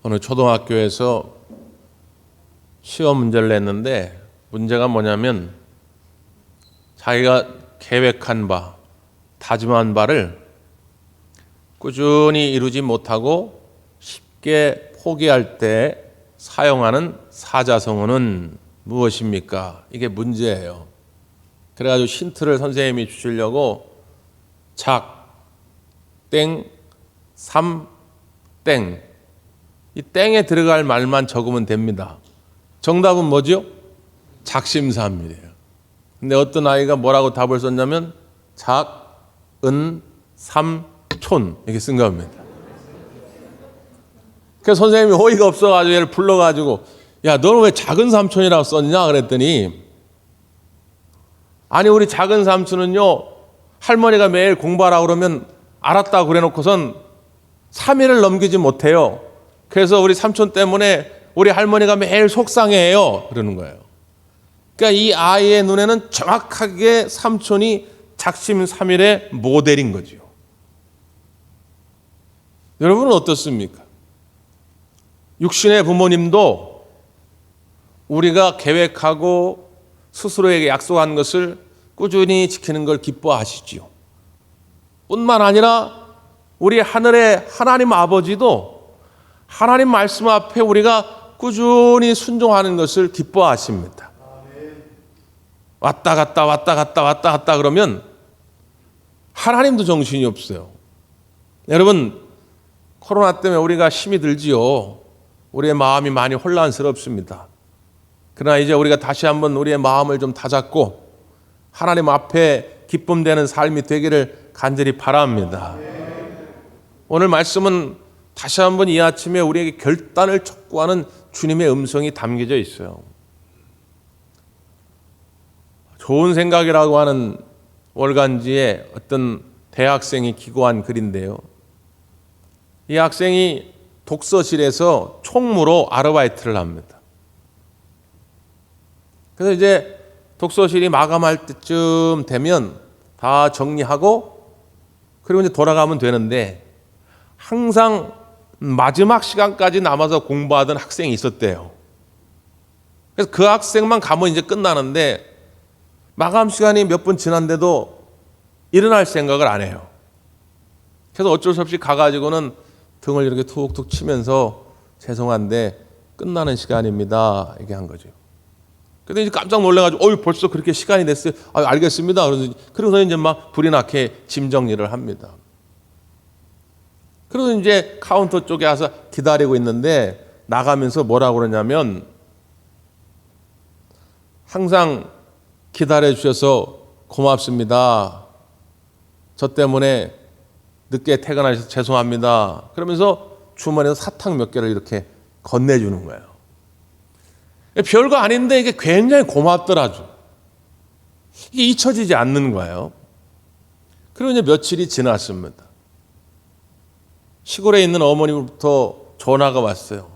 어느 초등학교에서 시험 문제를 냈는데 문제가 뭐냐면 자기가 계획한 바, 다짐한 바를 꾸준히 이루지 못하고 쉽게 포기할 때 사용하는 사자성어는 무엇입니까? 이게 문제예요. 그래가지고 힌트를 선생님이 주시려고 작, 땡, 삼, 땡. 이 땡에 들어갈 말만 적으면 됩니다. 정답은 뭐죠? 작심삼일이에요. 근데 어떤 아이가 뭐라고 답을 썼냐면 작, 은, 삼, 촌 이렇게 쓴 겁니다. 그래서 선생님이 어이가 없어가지고 얘를 불러가지고 야, 너는 왜 작은 삼촌이라고 썼냐? 그랬더니 아니 우리 작은 삼촌은요 할머니가 매일 공부하라고 그러면 알았다고 그래놓고선 3일을 넘기지 못해요. 그래서 우리 삼촌 때문에 우리 할머니가 매일 속상해해요. 그러는 거예요. 그러니까 이 아이의 눈에는 정확하게 삼촌이 작심삼일의 모델인 거죠. 여러분은 어떻습니까? 육신의 부모님도 우리가 계획하고 스스로에게 약속한 것을 꾸준히 지키는 걸 기뻐하시지요. 뿐만 아니라 우리 하늘의 하나님 아버지도 하나님 말씀 앞에 우리가 꾸준히 순종하는 것을 기뻐하십니다. 왔다 갔다 왔다 갔다 왔다 갔다 그러면 하나님도 정신이 없어요. 여러분 코로나 때문에 우리가 힘이 들지요. 우리의 마음이 많이 혼란스럽습니다. 그러나 이제 우리가 다시 한번 우리의 마음을 좀 다잡고 하나님 앞에 기쁨되는 삶이 되기를 간절히 바랍니다. 오늘 말씀은 다시 한번 이 아침에 우리에게 결단을 촉구하는 주님의 음성이 담겨져 있어요. 좋은 생각이라고 하는 월간지에 어떤 대학생이 기고한 글인데요. 이 학생이 독서실에서 총무로 아르바이트를 합니다. 그래서 이제 독서실이 마감할 때쯤 되면 다 정리하고 그리고 이제 돌아가면 되는데 항상 마지막 시간까지 남아서 공부하던 학생이 있었대요. 그래서 그 학생만 가면 이제 끝나는데 마감 시간이 몇 분 지났는데도 일어날 생각을 안 해요. 그래서 어쩔 수 없이 가가지고는 등을 이렇게 툭툭 치면서 죄송한데 끝나는 시간입니다. 이렇게 한 거죠. 근데 이제 깜짝 놀라가지고 벌써 그렇게 시간이 됐어요. 알겠습니다. 그래서 이제 막 불이 나게 짐 정리를 합니다. 그래서 이제 카운터 쪽에 와서 기다리고 있는데 나가면서 뭐라고 그러냐면 항상 기다려 주셔서 고맙습니다. 저 때문에 늦게 퇴근하셔서 죄송합니다. 그러면서 주머니에서 사탕 몇 개를 이렇게 건네주는 거예요. 별거 아닌데 이게 굉장히 고맙더라죠. 이게 잊혀지지 않는 거예요. 그리고 이제 며칠이 지났습니다. 시골에 있는 어머니부터 전화가 왔어요.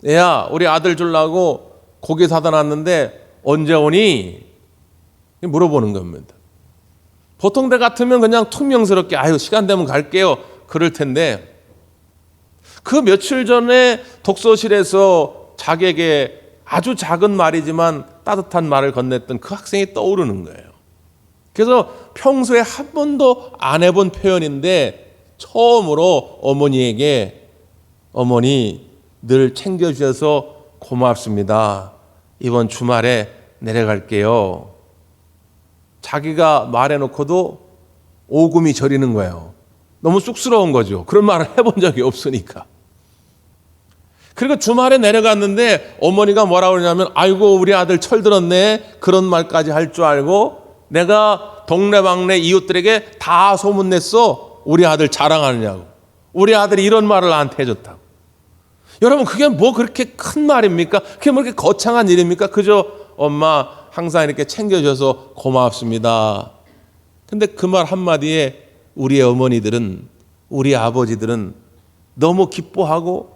애야, 우리 아들 주려고 고기 사다 놨는데 언제 오니? 물어보는 겁니다. 보통 때 같으면 그냥 퉁명스럽게 시간 되면 갈게요. 그럴 텐데 그 며칠 전에 독서실에서 자기에게 아주 작은 말이지만 따뜻한 말을 건넸던 그 학생이 떠오르는 거예요. 그래서 평소에 한 번도 안 해본 표현인데 처음으로 어머니에게 어머니 늘 챙겨주셔서 고맙습니다. 이번 주말에 내려갈게요. 자기가 말해놓고도 오금이 저리는 거예요. 너무 쑥스러운 거죠. 그런 말을 해본 적이 없으니까. 그리고 주말에 내려갔는데 어머니가 뭐라고 그러냐면 아이고 우리 아들 철들었네. 그런 말까지 할 줄 알고 내가 동네방네 이웃들에게 다 소문냈어. 우리 아들 자랑하느냐고. 우리 아들이 이런 말을 나한테 해줬다고. 여러분 그게 뭐 그렇게 큰 말입니까? 그게 뭐 그렇게 거창한 일입니까? 그저 엄마 항상 이렇게 챙겨줘서 고맙습니다. 근데 그 말 한마디에 우리의 어머니들은 우리 아버지들은 너무 기뻐하고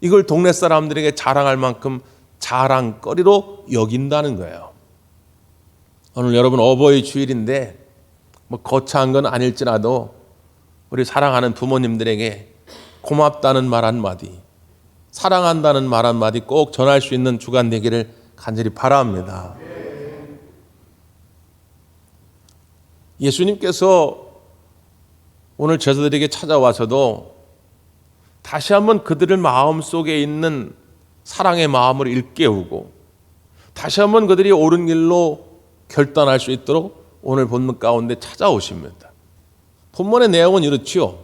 이걸 동네 사람들에게 자랑할 만큼 자랑거리로 여긴다는 거예요. 오늘 여러분 어버이 주일인데 뭐 거창한 건 아닐지라도 우리 사랑하는 부모님들에게 고맙다는 말 한마디, 사랑한다는 말 한마디 꼭 전할 수 있는 주간 되기를 간절히 바랍니다. 예수님께서 오늘 제자들에게 찾아와서도 다시 한번 그들의 마음속에 있는 사랑의 마음을 일깨우고 다시 한번 그들이 옳은 길로 결단할 수 있도록 오늘 본문 가운데 찾아오십니다. 본문의 내용은 이렇지요.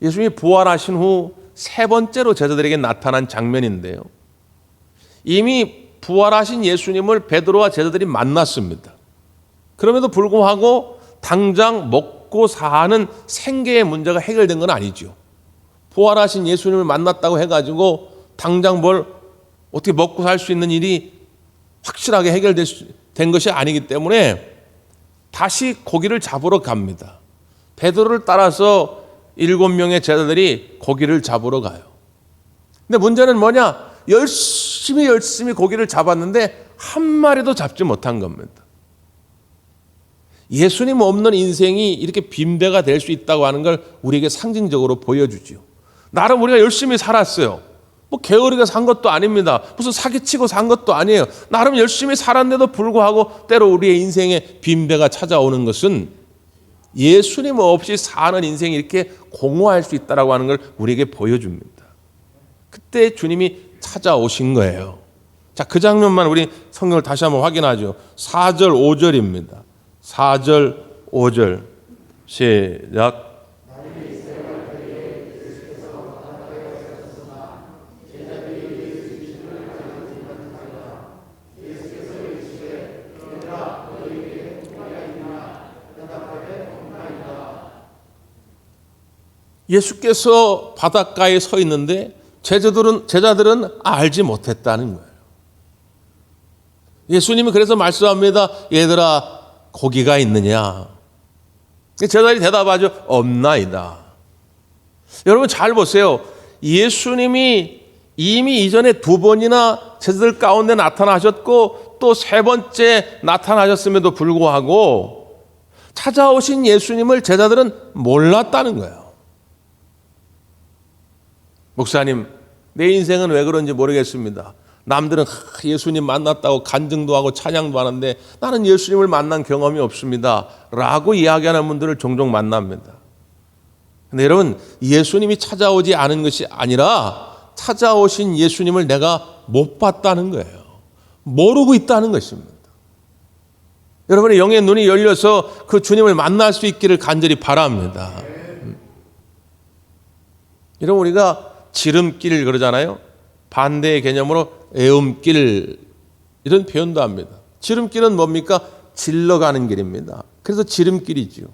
예수님이 부활하신 후 세 번째로 제자들에게 나타난 장면인데요. 이미 부활하신 예수님을 베드로와 제자들이 만났습니다. 그럼에도 불구하고 당장 먹고 사는 생계의 문제가 해결된 건 아니죠. 부활하신 예수님을 만났다고 해가지고 당장 뭘 어떻게 먹고 살 수 있는 일이 확실하게 해결된 것이 아니기 때문에 다시 고기를 잡으러 갑니다. 베드로를 따라서 7명의 제자들이 고기를 잡으러 가요. 근데 문제는 뭐냐? 열심히 고기를 잡았는데 한 마리도 잡지 못한 겁니다. 예수님 없는 인생이 이렇게 빈대가 될 수 있다고 하는 걸 우리에게 상징적으로 보여주죠. 나름 우리가 열심히 살았어요. 뭐 게으르게 산 것도 아닙니다. 무슨 사기치고 산 것도 아니에요. 나름 열심히 살았는데도 불구하고 때로 우리의 인생에 빈대가 찾아오는 것은 예수님 없이 사는 인생이 이렇게 공허할 수 있다고 하는 걸 우리에게 보여줍니다. 그때 주님이 찾아오신 거예요. 자, 그 장면만 우리 성경을 다시 한번 확인하죠. 4절 5절입니다. 4절 5절 시작. 예수께서 바닷가에 서 있는데 제자들은 알지 못했다는 거예요. 예수님이 그래서 말씀합니다. 얘들아, 고기가 있느냐? 제자들이 대답하죠. 없나이다. 여러분 잘 보세요. 예수님이 이미 이전에 2번이나 제자들 가운데 나타나셨고 또 3번째 나타나셨음에도 불구하고 찾아오신 예수님을 제자들은 몰랐다는 거예요. 목사님, 내 인생은 왜 그런지 모르겠습니다. 남들은 예수님 만났다고 간증도 하고 찬양도 하는데 나는 예수님을 만난 경험이 없습니다. 라고 이야기하는 분들을 종종 만납니다. 근데 여러분, 예수님이 찾아오지 않은 것이 아니라 찾아오신 예수님을 내가 못 봤다는 거예요. 모르고 있다는 것입니다. 여러분의 영의 눈이 열려서 그 주님을 만날 수 있기를 간절히 바랍니다. 여러분, 우리가 지름길 그러잖아요. 반대의 개념으로 애움길 이런 표현도 합니다. 지름길은 뭡니까? 질러가는 길입니다. 그래서 지름길이지요.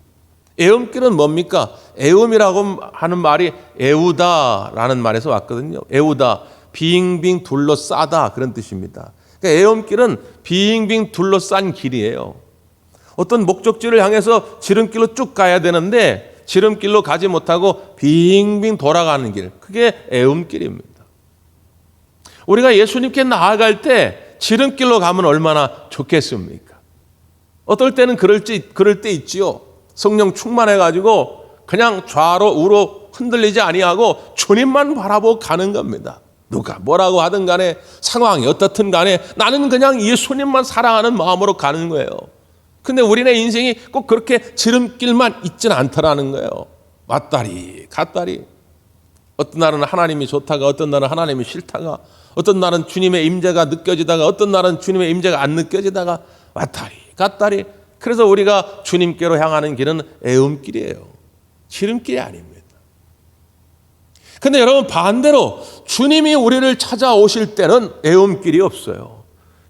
애움길은 뭡니까? 애움이라고 하는 말이 애우다라는 말에서 왔거든요. 애우다, 빙빙 둘러싸다 그런 뜻입니다. 그러니까 애움길은 빙빙 둘러싼 길이에요. 어떤 목적지를 향해서 지름길로 쭉 가야 되는데 지름길로 가지 못하고 빙빙 돌아가는 길, 그게 애움길입니다. 우리가 예수님께 나아갈 때 지름길로 가면 얼마나 좋겠습니까? 어떨 때는 그럴 때 있지요. 성령 충만해가지고 그냥 좌로 우로 흔들리지 아니하고 주님만 바라보고 가는 겁니다. 누가 뭐라고 하든 간에 상황이 어떻든 간에 나는 그냥 예수님만 사랑하는 마음으로 가는 거예요. 근데 우리네 인생이 꼭 그렇게 지름길만 있지는 않더라는 거예요. 왔다리 갔다리. 어떤 날은 하나님이 좋다가 어떤 날은 하나님이 싫다가 어떤 날은 주님의 임재가 느껴지다가 어떤 날은 주님의 임재가 안 느껴지다가 왔다리 갔다리. 그래서 우리가 주님께로 향하는 길은 애움길이에요. 지름길이 아닙니다. 근데 여러분 반대로 주님이 우리를 찾아오실 때는 애움길이 없어요.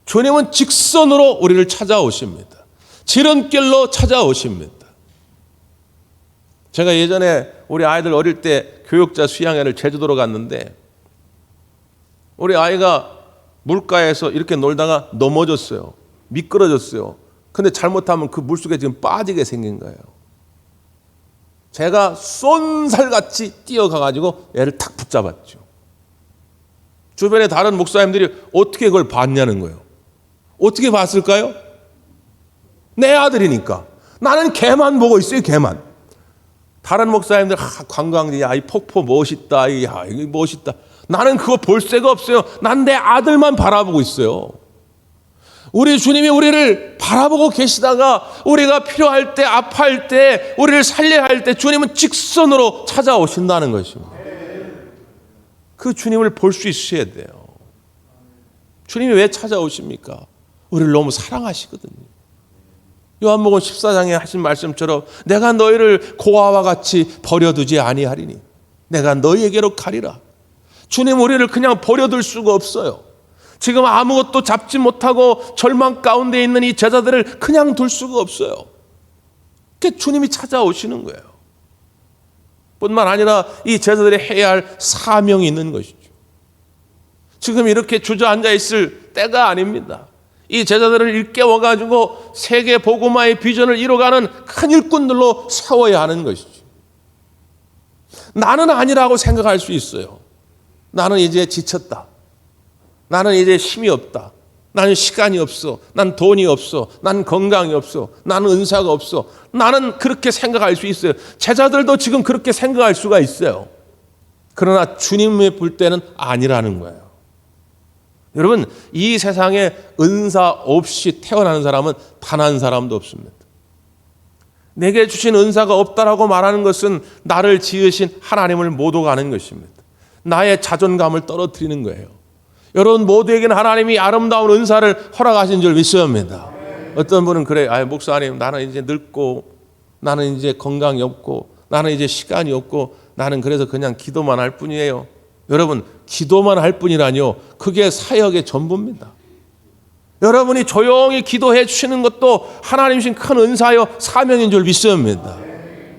주님은 직선으로 우리를 찾아오십니다. 지름길로 찾아오십니다. 제가 예전에 우리 아이들 어릴 때 교육자 수양회를 제주도로 갔는데 우리 아이가 물가에서 이렇게 놀다가 넘어졌어요. 미끄러졌어요. 근데 잘못하면 그 물속에 지금 빠지게 생긴 거예요. 제가 쏜살같이 뛰어가가지고 애를 탁 붙잡았죠. 주변에 다른 목사님들이 어떻게 그걸 봤냐는 거예요. 어떻게 봤을까요? 내 아들이니까. 나는 걔만 보고 있어요, 걔만. 다른 목사님들 관광지, 야, 이 폭포 멋있다, 야, 이거 멋있다. 나는 그거 볼 새가 없어요. 난 내 아들만 바라보고 있어요. 우리 주님이 우리를 바라보고 계시다가 우리가 필요할 때, 아파할 때, 우리를 살려야 할 때 주님은 직선으로 찾아오신다는 것입니다. 그 주님을 볼 수 있어야 돼요. 주님이 왜 찾아오십니까? 우리를 너무 사랑하시거든요. 요한복음 14장에 하신 말씀처럼 내가 너희를 고아와 같이 버려두지 아니하리니 내가 너희에게로 가리라. 주님 우리를 그냥 버려둘 수가 없어요. 지금 아무것도 잡지 못하고 절망 가운데 있는 이 제자들을 그냥 둘 수가 없어요. 그게 주님이 찾아오시는 거예요. 뿐만 아니라 이 제자들이 해야 할 사명이 있는 것이죠. 지금 이렇게 주저앉아 있을 때가 아닙니다. 이 제자들을 일깨워가지고 세계 복음화의 비전을 이뤄가는 큰 일꾼들로 세워야 하는 것이죠. 나는 아니라고 생각할 수 있어요. 나는 이제 지쳤다. 나는 이제 힘이 없다. 나는 시간이 없어. 난 돈이 없어. 난 건강이 없어. 나는 은사가 없어. 나는 그렇게 생각할 수 있어요. 제자들도 지금 그렇게 생각할 수가 있어요. 그러나 주님이 볼 때는 아니라는 거예요. 여러분, 이 세상에 은사 없이 태어나는 사람은 단 한 사람도 없습니다. 내게 주신 은사가 없다라고 말하는 것은 나를 지으신 하나님을 못 오가는 것입니다. 나의 자존감을 떨어뜨리는 거예요. 여러분 모두에게는 하나님이 아름다운 은사를 허락하신 줄 믿습니다. 어떤 분은 그래요. 목사님 나는 이제 늙고 나는 이제 건강이 없고 나는 이제 시간이 없고 나는 그래서 그냥 기도만 할 뿐이에요. 여러분 기도만 할 뿐이라뇨. 그게 사역의 전부입니다. 여러분이 조용히 기도해 주시는 것도 하나님 주신 큰 은사요 사명인 줄 믿습니다.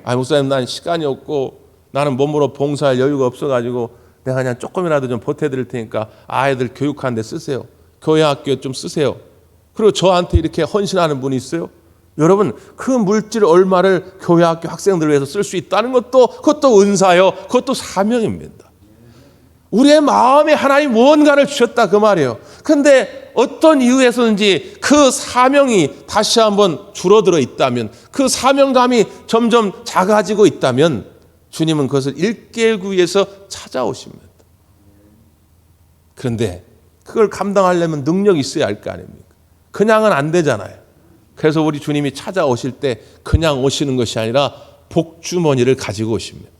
목사님 난 시간이 없고 나는 몸으로 봉사할 여유가 없어가지고 내가 그냥 조금이라도 좀 보태드릴 테니까 아이들 교육하는 데 쓰세요. 교회 학교에 좀 쓰세요. 그리고 저한테 이렇게 헌신하는 분이 있어요. 여러분 그 물질 얼마를 교회 학교 학생들을 위해서 쓸 수 있다는 것도 그것도 은사요. 그것도 사명입니다. 우리의 마음에 하나님 무언가를 주셨다 그 말이에요. 그런데 어떤 이유에서인지 그 사명이 다시 한번 줄어들어 있다면 그 사명감이 점점 작아지고 있다면 주님은 그것을 일깨우기 위해서 찾아오십니다. 그런데 그걸 감당하려면 능력이 있어야 할 거 아닙니까? 그냥은 안 되잖아요. 그래서 우리 주님이 찾아오실 때 그냥 오시는 것이 아니라 복주머니를 가지고 오십니다.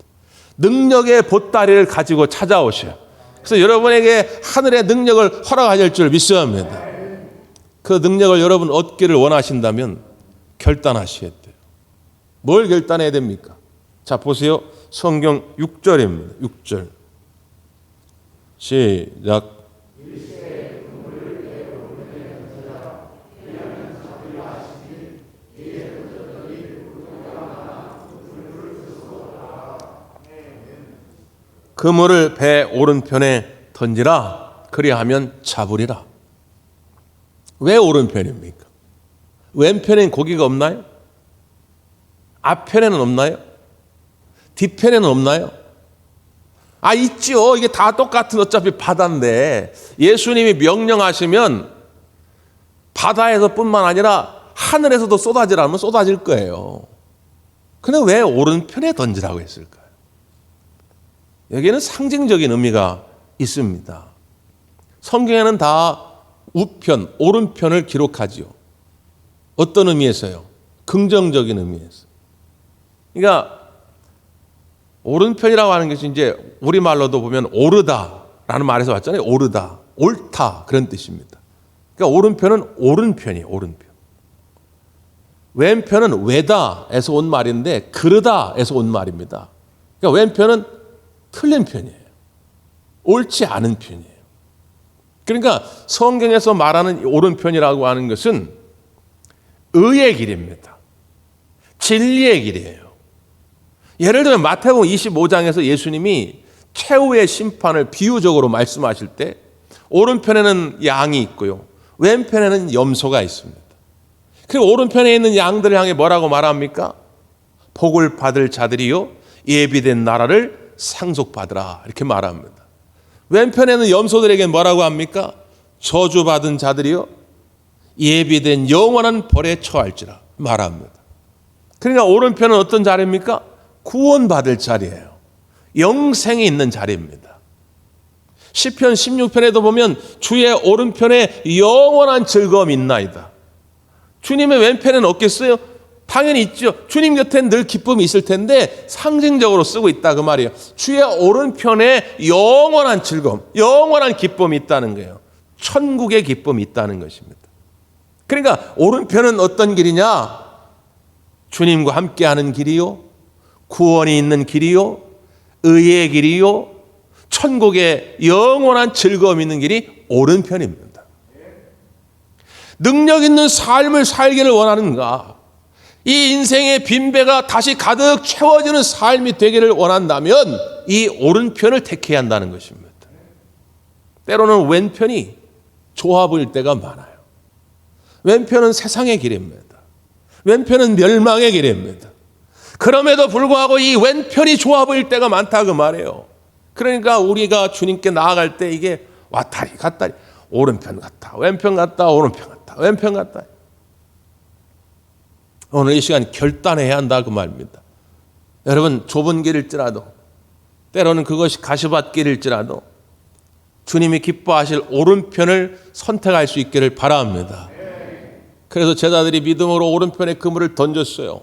능력의 보따리를 가지고 찾아오셔요. 그래서 여러분에게 하늘의 능력을 허락하실 줄 믿습니다. 그 능력을 여러분 얻기를 원하신다면 결단하셔야 돼요. 뭘 결단해야 됩니까? 자 보세요. 성경 6절입니다. 6절 시작. 그물을 배 오른편에 던지라. 그리하면 잡으리라. 왜 오른편입니까? 왼편엔 고기가 없나요? 앞편에는 없나요? 뒤편에는 없나요? 있죠. 이게 다 똑같은 어차피 바다인데 예수님이 명령하시면 바다에서뿐만 아니라 하늘에서도 쏟아지라면 쏟아질 거예요. 근데 왜 오른편에 던지라고 했을까요? 여기에는 상징적인 의미가 있습니다. 성경에는 다 우편, 오른편을 기록하지요. 어떤 의미에서요? 긍정적인 의미에서. 그러니까 오른편이라고 하는 것이 이제 우리말로도 보면 오르다라는 말에서 왔잖아요. 오르다, 옳다 그런 뜻입니다. 그러니까 오른편은 오른편이에요. 오른편. 왼편은 외다에서 온 말인데 그르다에서 온 말입니다. 그러니까 왼편은 틀린 편이에요. 옳지 않은 편이에요. 그러니까 성경에서 말하는 오른편이라고 하는 것은 의의 길입니다. 진리의 길이에요. 예를 들면 마태복음 25장에서 예수님이 최후의 심판을 비유적으로 말씀하실 때 오른편에는 양이 있고요. 왼편에는 염소가 있습니다. 그리고 오른편에 있는 양들을 향해 뭐라고 말합니까? 복을 받을 자들이요 예비된 나라를 상속받으라 이렇게 말합니다. 왼편에는 염소들에게 뭐라고 합니까? 저주받은 자들이요 예비된 영원한 벌에 처할지라 말합니다. 그러니까 오른편은 어떤 자리입니까? 구원받을 자리예요. 영생이 있는 자리입니다. 시편 16편에도 보면 주의 오른편에 영원한 즐거움이 있나이다. 주님의 왼편에는 없겠어요? 당연히 있죠. 주님 곁엔 늘 기쁨이 있을 텐데 상징적으로 쓰고 있다 그 말이에요. 주의 오른편에 영원한 즐거움, 영원한 기쁨이 있다는 거예요. 천국의 기쁨이 있다는 것입니다. 그러니까 오른편은 어떤 길이냐? 주님과 함께하는 길이요, 구원이 있는 길이요, 의의 길이요, 천국의 영원한 즐거움이 있는 길이 오른편입니다. 능력 있는 삶을 살기를 원하는가? 이 인생의 빈배가 다시 가득 채워지는 삶이 되기를 원한다면 이 오른편을 택해야 한다는 것입니다. 때로는 왼편이 좋아 보일 때가 많아요. 왼편은 세상의 길입니다. 왼편은 멸망의 길입니다. 그럼에도 불구하고 이 왼편이 좋아 보일 때가 많다 그 말이에요. 그러니까 우리가 주님께 나아갈 때 이게 왔다리 갔다리, 오른편 갔다 왼편 갔다 오른편 갔다 왼편 갔다. 오늘 이 시간 결단해야 한다 그 말입니다. 여러분, 좁은 길일지라도 때로는 그것이 가시밭길일지라도 주님이 기뻐하실 오른편을 선택할 수 있기를 바랍니다. 그래서 제자들이 믿음으로 오른편에 그물을 던졌어요.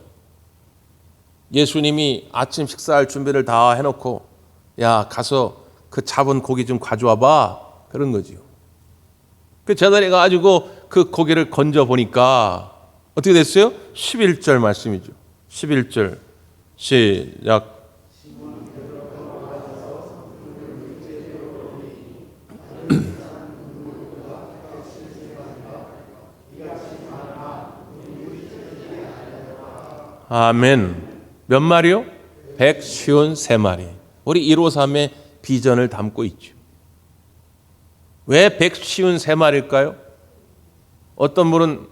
예수님이 아침 식사할 준비를 다 해놓고 야, 가서 그 잡은 고기 좀 가져와 봐, 그런 거지요. 그 제자들이 가지고 그 고기를 건져 보니까 어떻게 됐어요? 11절 말씀이죠. 11절 시작. 아멘. 몇 마리요? 153마리. 우리 153의 비전을 담고 있죠. 왜 153마리일까요? 어떤 분은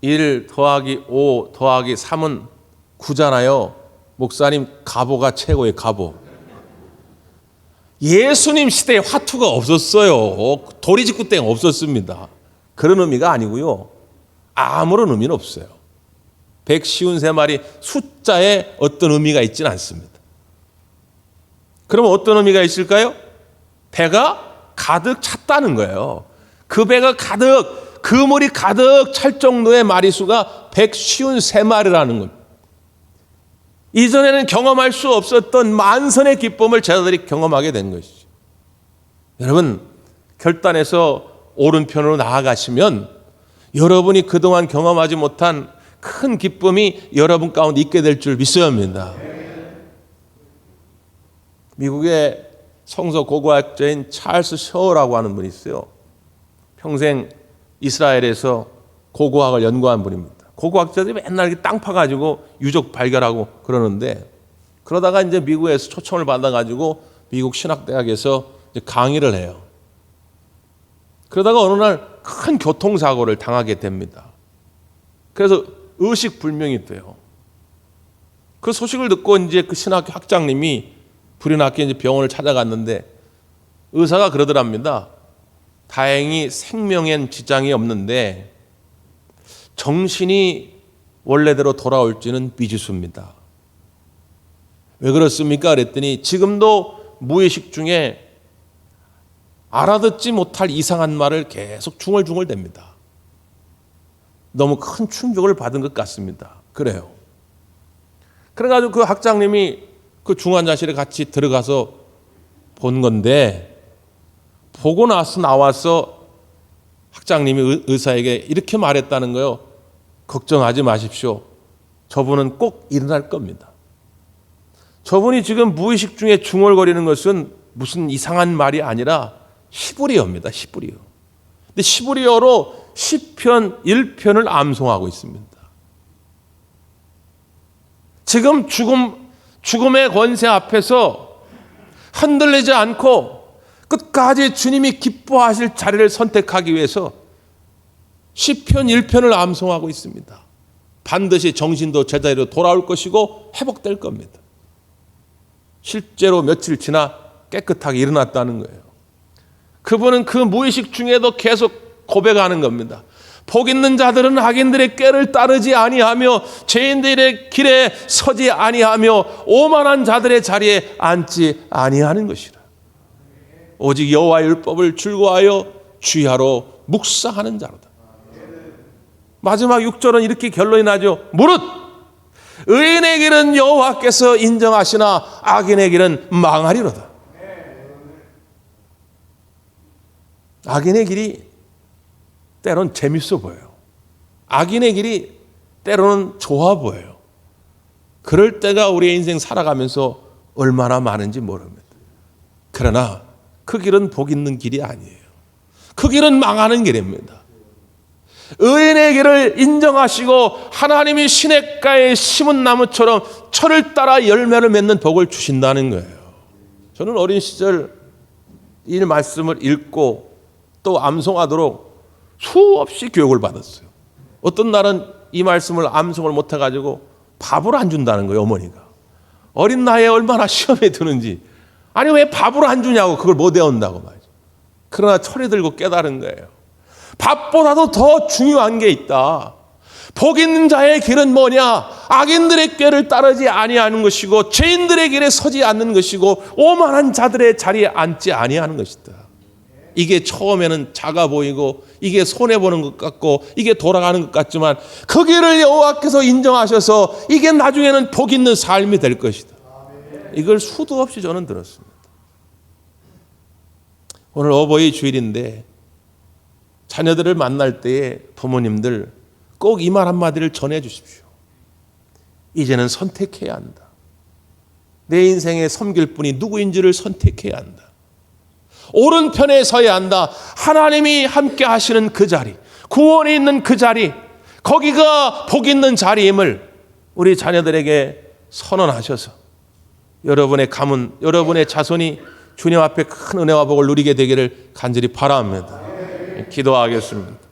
1 더하기 5 더하기 3은 9잖아요. 목사님, 가보가 최고의 가보. 예수님 시대에 화투가 없었어요. 도리직구땡 없었습니다. 그런 의미가 아니고요. 아무런 의미는 없어요. 153마리 숫자에 어떤 의미가 있지는 않습니다. 그러면 어떤 의미가 있을까요? 배가 가득 찼다는 거예요. 그 배가 가득, 그물이 가득 찰 정도의 마리수가 153마리라는 겁니다. 이전에는 경험할 수 없었던 만선의 기쁨을 제자들이 경험하게 된 것이죠. 여러분, 결단해서 오른편으로 나아가시면 여러분이 그동안 경험하지 못한 큰 기쁨이 여러분 가운데 있게 될 줄 믿어야 합니다. 미국의 성서 고고학자인 찰스 셔라고 하는 분이 있어요. 평생 이스라엘에서 고고학을 연구한 분입니다. 고고학자들이 맨날 이렇게 땅 파가지고 유적 발견하고 그러는데, 그러다가 이제 미국에서 초청을 받아가지고 미국 신학대학에서 이제 강의를 해요. 그러다가 어느 날 큰 교통사고를 당하게 됩니다. 그래서 의식불명이 돼요. 그 소식을 듣고 이제 그 신학교 학장님이 불이 났게 이제 병원을 찾아갔는데 의사가 그러더랍니다. 다행히 생명엔 지장이 없는데 정신이 원래대로 돌아올지는 미지수입니다. 왜 그렇습니까? 그랬더니 지금도 무의식 중에 알아듣지 못할 이상한 말을 계속 중얼중얼댑니다. 너무 큰 충격을 받은 것 같습니다. 그래요. 그래가지고 그 학장님이 그 중환자실에 같이 들어가서 본 건데, 보고 나와서 학장님이 의사에게 이렇게 말했다는 거예요. 걱정하지 마십시오. 저분은 꼭 일어날 겁니다. 저분이 지금 무의식 중에 중얼거리는 것은 무슨 이상한 말이 아니라 히브리어입니다. 히브리어. 근데 히브리어로 시편 1편을 암송하고 있습니다. 지금 죽음의 권세 앞에서 흔들리지 않고 끝까지 주님이 기뻐하실 자리를 선택하기 위해서 시편 1편을 암송하고 있습니다. 반드시 정신도 제자리로 돌아올 것이고 회복될 겁니다. 실제로 며칠 지나 깨끗하게 일어났다는 거예요. 그분은 그 무의식 중에도 계속 고백하는 겁니다. 복 있는 자들은 악인들의 꾀를 따르지 아니하며 죄인들의 길에 서지 아니하며 오만한 자들의 자리에 앉지 아니하는 것이라. 오직 여호와의 율법을 즐거워하여 주야로 묵상하는 자로다. 마지막 6절은 이렇게 결론이 나죠. 무릇 의인의 길은 여호와께서 인정하시나 악인의 길은 망하리로다. 악인의 길이 때론 재밌어 보여요. 악인의 길이 때로는 좋아 보여요. 그럴 때가 우리의 인생 살아가면서 얼마나 많은지 모릅니다. 그러나 그 길은 복 있는 길이 아니에요. 그 길은 망하는 길입니다. 의인의 길을 인정하시고 하나님이 시냇가에 심은 나무처럼 철을 따라 열매를 맺는 복을 주신다는 거예요. 저는 어린 시절 이 말씀을 읽고 또 암송하도록 수없이 교육을 받았어요. 어떤 날은 이 말씀을 암송을 못해가지고 밥을 안 준다는 거예요, 어머니가. 어린 나이에 얼마나 시험에 드는지. 아니, 왜 밥을 안 주냐고, 그걸 못 외운다고 말이죠. 그러나 철이 들고 깨달은 거예요. 밥보다도 더 중요한 게 있다. 복 있는 자의 길은 뭐냐? 악인들의 꾀를 따르지 아니하는 것이고 죄인들의 길에 서지 않는 것이고 오만한 자들의 자리에 앉지 아니하는 것이다. 이게 처음에는 작아 보이고 이게 손해보는 것 같고 이게 돌아가는 것 같지만 그 길을 여호와께서 인정하셔서 이게 나중에는 복 있는 삶이 될 것이다. 이걸 수도 없이 저는 들었습니다. 오늘 어버이 주일인데 자녀들을 만날 때에 부모님들 꼭 이 말 한마디를 전해 주십시오. 이제는 선택해야 한다. 내 인생에 섬길 분이 누구인지를 선택해야 한다. 오른편에 서야 한다. 하나님이 함께 하시는 그 자리, 구원이 있는 그 자리, 거기가 복 있는 자리임을 우리 자녀들에게 선언하셔서 여러분의 가문, 여러분의 자손이 주님 앞에 큰 은혜와 복을 누리게 되기를 간절히 바랍니다. 기도하겠습니다.